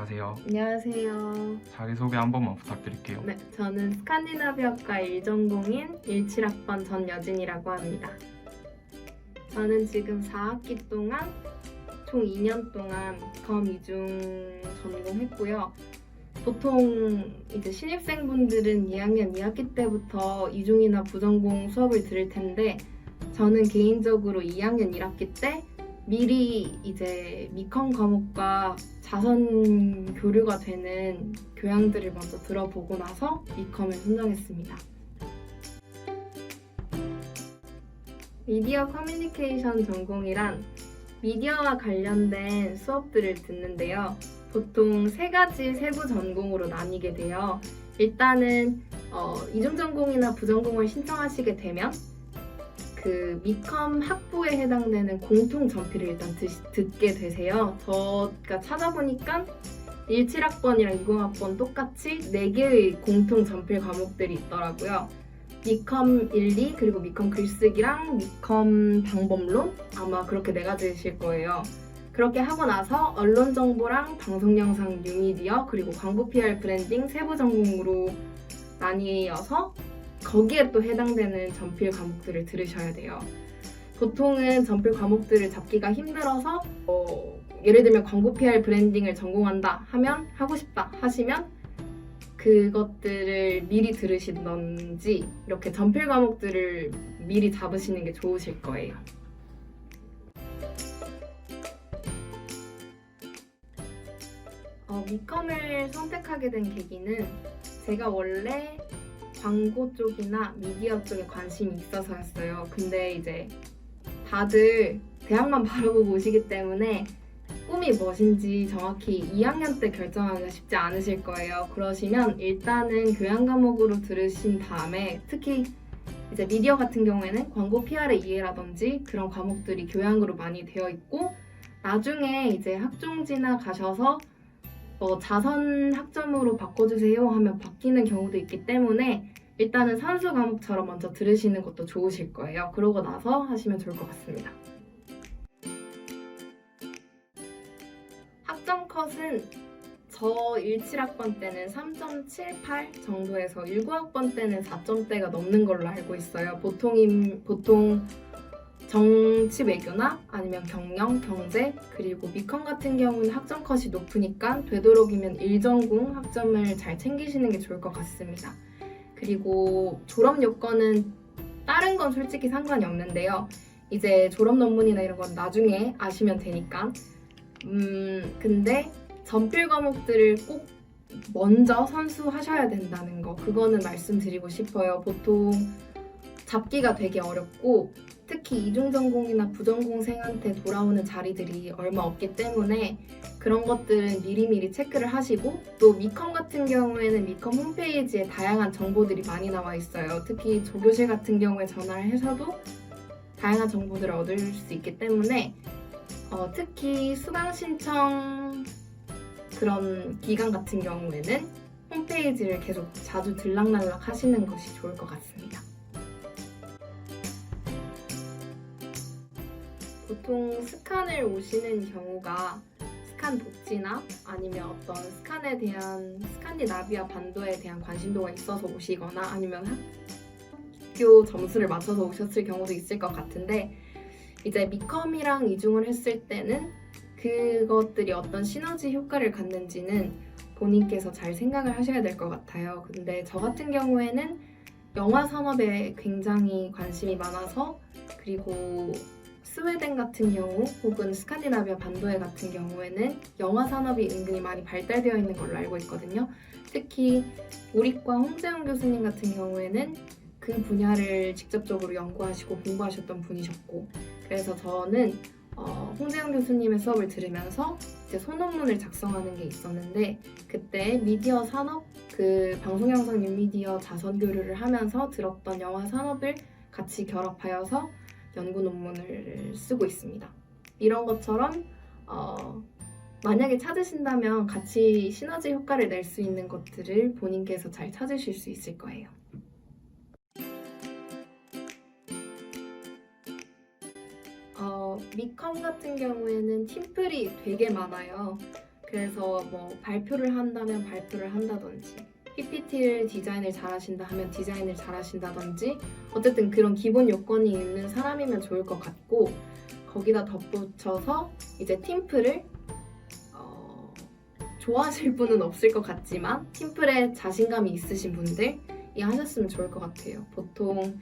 안녕하세요. 안녕하세요. 자기소개 한 번만 부탁드릴게요. 네, 저는 스칸디나비아과 1전공인 17학번 전여진이라고 합니다. 저는 지금 4학기 동안 총 2년 동안 검 이중 전공했고요. 보통 이제 신입생분들은 2학년 2학기 때부터 이중이나 부전공 수업을 들을 텐데 저는 개인적으로 2학년 1학기 때 미리 이제 미컴 과목과 자선 교류가 되는 교양들을 먼저 들어보고 나서 미컴을 선정했습니다. 미디어 커뮤니케이션 전공이란 미디어와 관련된 수업들을 듣는데요. 보통 세 가지 세부 전공으로 나뉘게 돼요. 일단은 이중 전공이나 부전공을 신청하시게 되면 그 미컴 학부에 해당되는 공통 전필을 일단 듣게 되세요. 저가 찾아보니까 17학번이랑 20학번 똑같이 4개의 공통 전필 과목들이 있더라고요. 미컴 1, 2, 그리고 미컴 글쓰기랑 미컴 방법론? 아마 그렇게 4가지이실 거예요. 그렇게 하고 나서 언론 정보랑 방송 영상 뉴미디어 그리고 광고 PR 브랜딩 세부 전공으로 나뉘어서 거기에 또 해당되는 전필 과목들을 들으셔야 돼요. 보통은 전필 과목들을 잡기가 힘들어서 예를 들면 광고 PR 브랜딩을 전공한다 하면 하고 싶다 하시면 그것들을 미리 들으시던지 이렇게 전필 과목들을 미리 잡으시는 게 좋으실 거예요. 미컴을 선택하게 된 계기는 제가 원래 광고 쪽이나 미디어 쪽에 관심이 있어서였어요. 근데 이제 다들 대학만 바라보고 오시기 때문에 꿈이 무엇인지 정확히 2학년 때 결정하기가 쉽지 않으실 거예요. 그러시면 일단은 교양 과목으로 들으신 다음에 특히 이제 미디어 같은 경우에는 광고 PR의 이해라든지 그런 과목들이 교양으로 많이 되어 있고 나중에 이제 학종지나 가셔서 자선 학점으로 바꿔주세요 하면 바뀌는 경우도 있기 때문에 일단은 산수 과목처럼 먼저 들으시는 것도 좋으실 거예요. 그러고 나서 하시면 좋을 것 같습니다. 학점 컷은 저 17학번 때는 3.78 정도에서 19학번 때는 4점대가 넘는 걸로 알고 있어요. 보통 정치 외교나 아니면 경영, 경제, 그리고 미컴 같은 경우는 학점 컷이 높으니까 되도록이면 1전공 학점을 잘 챙기시는 게 좋을 것 같습니다. 그리고 졸업 요건은 다른 건 솔직히 상관이 없는데요. 이제 졸업 논문이나 이런 건 나중에 아시면 되니까. 근데 전필 과목들을 꼭 먼저 선수하셔야 된다는 거 그거는 말씀드리고 싶어요. 보통 잡기가 되게 어렵고 특히 이중전공이나 부전공생한테 돌아오는 자리들이 얼마 없기 때문에 그런 것들은 미리미리 체크를 하시고 또 미컴 같은 경우에는 미컴 홈페이지에 다양한 정보들이 많이 나와 있어요. 특히 조교실 같은 경우에 전화를 해서도 다양한 정보들을 얻을 수 있기 때문에 특히 수강 신청 그런 기간 같은 경우에는 홈페이지를 계속 자주 들락날락 하시는 것이 좋을 것 같습니다. 보통 스칸을 오시는 경우가 스칸 독지나 아니면 어떤 스칸에 대한 스칸디나비아 반도에 대한 관심도가 있어서 오시거나 아니면 학교 점수를 맞춰서 오셨을 경우도 있을 것 같은데 이제 미컴이랑 이중을 했을 때는 그것들이 어떤 시너지 효과를 갖는지는 본인께서 잘 생각을 하셔야 될 것 같아요. 근데 저 같은 경우에는 영화 산업에 굉장히 관심이 많아서 그리고 스웨덴 같은 경우 혹은 스칸디나비아 반도에 같은 경우에는 영화 산업이 은근히 많이 발달되어 있는 걸로 알고 있거든요. 특히 우리과 홍재영 교수님 같은 경우에는 그 분야를 직접적으로 연구하시고 공부하셨던 분이셨고 그래서 저는 홍재영 교수님의 수업을 들으면서 이제 소논문을 작성하는 게 있었는데 그때 미디어 산업, 그 방송영상 뉴미디어 자선 교류를 하면서 들었던 영화 산업을 같이 결합하여서 연구 논문을 쓰고 있습니다. 이런 것처럼 만약에 찾으신다면 같이 시너지 효과를 낼 수 있는 것들을 본인께서 잘 찾으실 수 있을 거예요. 미컴 같은 경우에는 팀플이 되게 많아요. 그래서 뭐 발표를 한다면 발표를 한다든지 PPT를 디자인을 잘하신다 하면 디자인을 잘하신다든지 어쨌든 그런 기본 요건이 있는 사람이면 좋을 것 같고 거기다 덧붙여서 이제 팀플을 좋아하실 분은 없을 것 같지만 팀플에 자신감이 있으신 분들이 하셨으면 좋을 것 같아요. 보통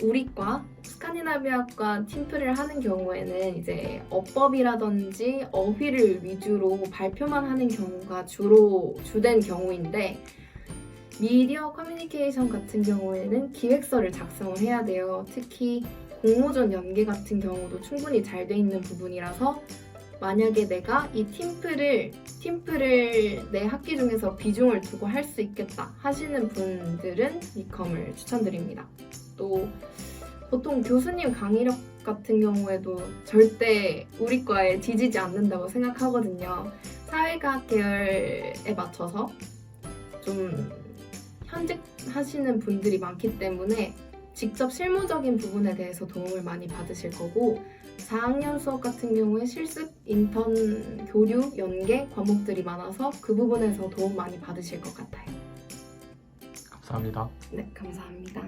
우리과 스칸디나비아과 팀플을 하는 경우에는 이제 어법이라든지 어휘를 위주로 발표만 하는 경우가 주된 경우인데 미디어 커뮤니케이션 같은 경우에는 기획서를 작성을 해야 돼요. 특히 공모전 연계 같은 경우도 충분히 잘 돼 있는 부분이라서 만약에 내가 이 팀플을 내 학기 중에서 비중을 두고 할 수 있겠다 하시는 분들은 이컴을 추천드립니다. 또 보통 교수님 강의력 같은 경우에도 절대 우리 과에 뒤지지 않는다고 생각하거든요. 사회과학 계열에 맞춰서 좀 현직 하시는 분들이 많기 때문에 직접 실무적인 부분에 대해서 도움을 많이 받으실 거고 4학년 수업 같은 경우에 실습, 인턴, 교류, 연계 과목들이 많아서 그 부분에서 도움 많이 받으실 것 같아요. 감사합니다. 네, 감사합니다.